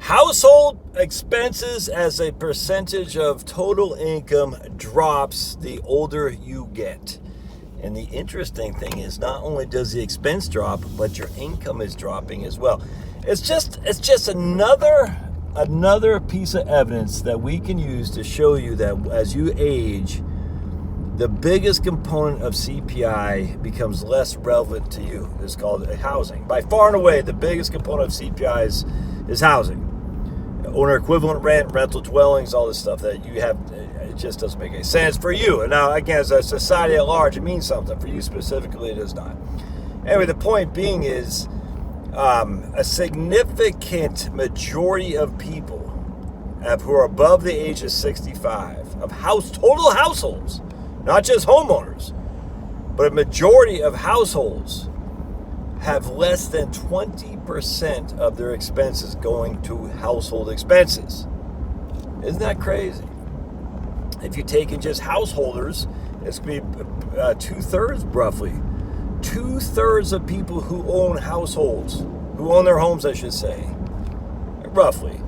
Household expenses as a percentage of total income drops the older you get. And the interesting thing is, not only does the expense drop, but your income is dropping as well. It's just another piece of evidence that we can use to show you that as you age, the biggest component of CPI becomes less relevant to you. It's called housing. By far and away, the biggest component of CPI is housing. Owner equivalent rent, rental dwellings, all this stuff that you have, it just doesn't make any sense for you. And now, again, as a society at large, it means something. For you specifically, it does not. Anyway, the point being is a significant majority of people who are above the age of 65, of total households, not just homeowners, but a majority of households have less than 20% of their expenses going to household expenses. Isn't that crazy? If you take in just householders, it's going to be 2/3 roughly. 2/3 of people who own households, who own their homes, I should say, roughly,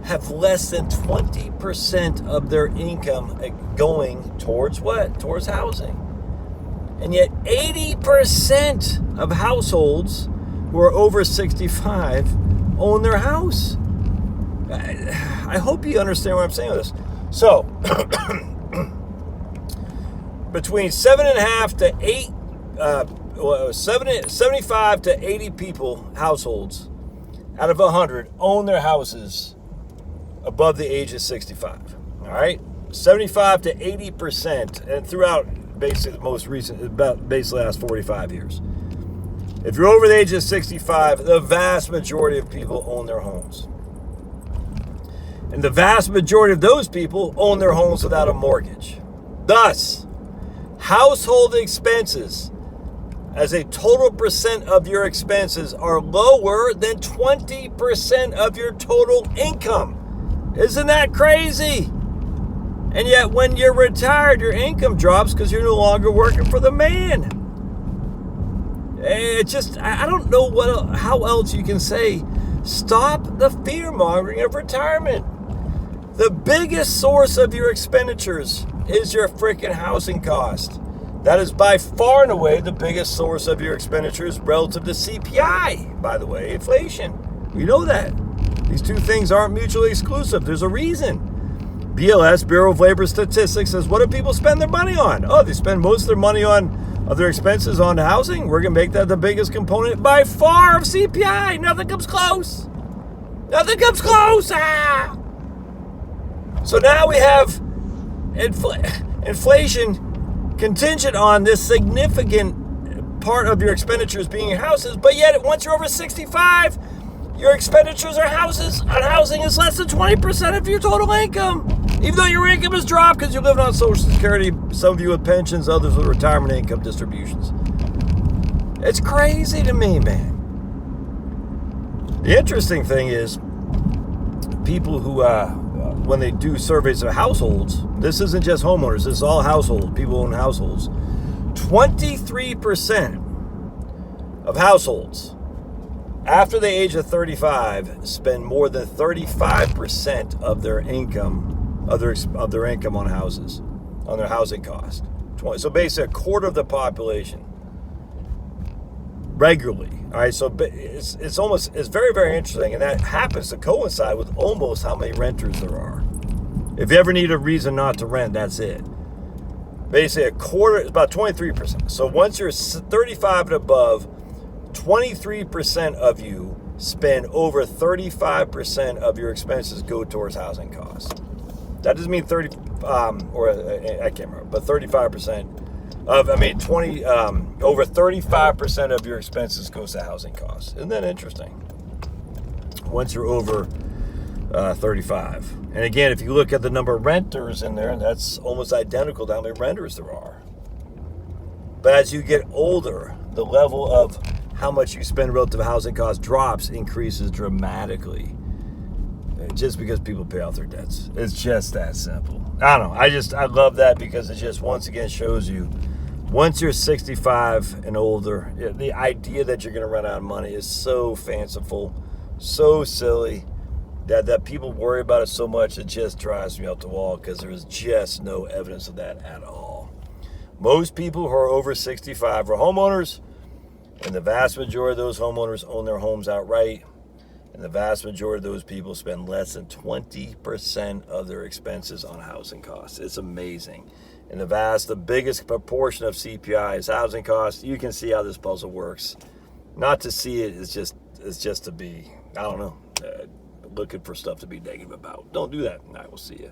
have less than 20% of their income going towards what? Towards housing. And yet 80% of households who are over 65 own their house. I hope you understand what I'm saying with this. So, between 7.5 to 8, 75 to 80 people, households, out of 100 own their houses above the age of 65. All right? 75 to 80%, and throughout basically the most recent, about basically the last 45 years. If you're over the age of 65, the vast majority of people own their homes. And the vast majority of those people own their homes without a mortgage. Thus, household expenses as a total percent of your expenses are lower than 20% of your total income. Isn't that crazy? And yet when you're retired, your income drops because you're no longer working for the man. It just, I don't know how else you can say, stop the fear-mongering of retirement. The biggest source of your expenditures is your freaking housing cost. That is by far and away the biggest source of your expenditures relative to CPI, by the way, inflation. We know that. These two things aren't mutually exclusive. There's a reason. BLS, Bureau of Labor Statistics, says, what do people spend their money on? Oh, they spend most of their money of their expenses on housing. We're going to make that the biggest component by far of CPI. Nothing comes close. Nothing comes close. Ah! So now we have inflation contingent on this significant part of your expenditures being houses, but yet once you're over 65, your expenditures on housing is less than 20% of your total income. Even though your income has dropped because you're living on Social Security, some of you with pensions, others with retirement income distributions. It's crazy to me, man. The interesting thing is, people who, when they do surveys of households, this isn't just homeowners, this is all households, people who own households. 23% of households after the age of 35 spend more than 35% of their income, of their income on houses, on their housing cost. So basically a quarter of the population regularly. All right, so it's very, very interesting, and that happens to coincide with almost how many renters there are. If you ever need a reason not to rent, that's it. Basically a quarter, it's about 23%. So once you're 35 and above, 23% of you spend over 35% of your expenses go towards housing costs. That doesn't mean 30, I can't remember, but 35% of, over 35% of your expenses goes to housing costs. Isn't that interesting? Once you're over 35. And again, if you look at the number of renters in there, that's almost identical to how many renters there are. But as you get older, the level of how much you spend relative to housing costs increases dramatically. Just because people pay off their debts. It's just that simple. I don't know. I love that because it just once again shows you, once you're 65 and older, the idea that you're going to run out of money is so fanciful, so silly. that people worry about it so much, it just drives me up the wall because there is just no evidence of that at all. Most people who are over 65 are homeowners, and the vast majority of those homeowners own their homes outright, and the vast majority of those people spend less than 20% of their expenses on housing costs. It's amazing. And the biggest proportion of CPI is housing costs. You can see how this puzzle works. Not to see it is just to be, I don't know, looking for stuff to be negative about. Don't do that. I will see you.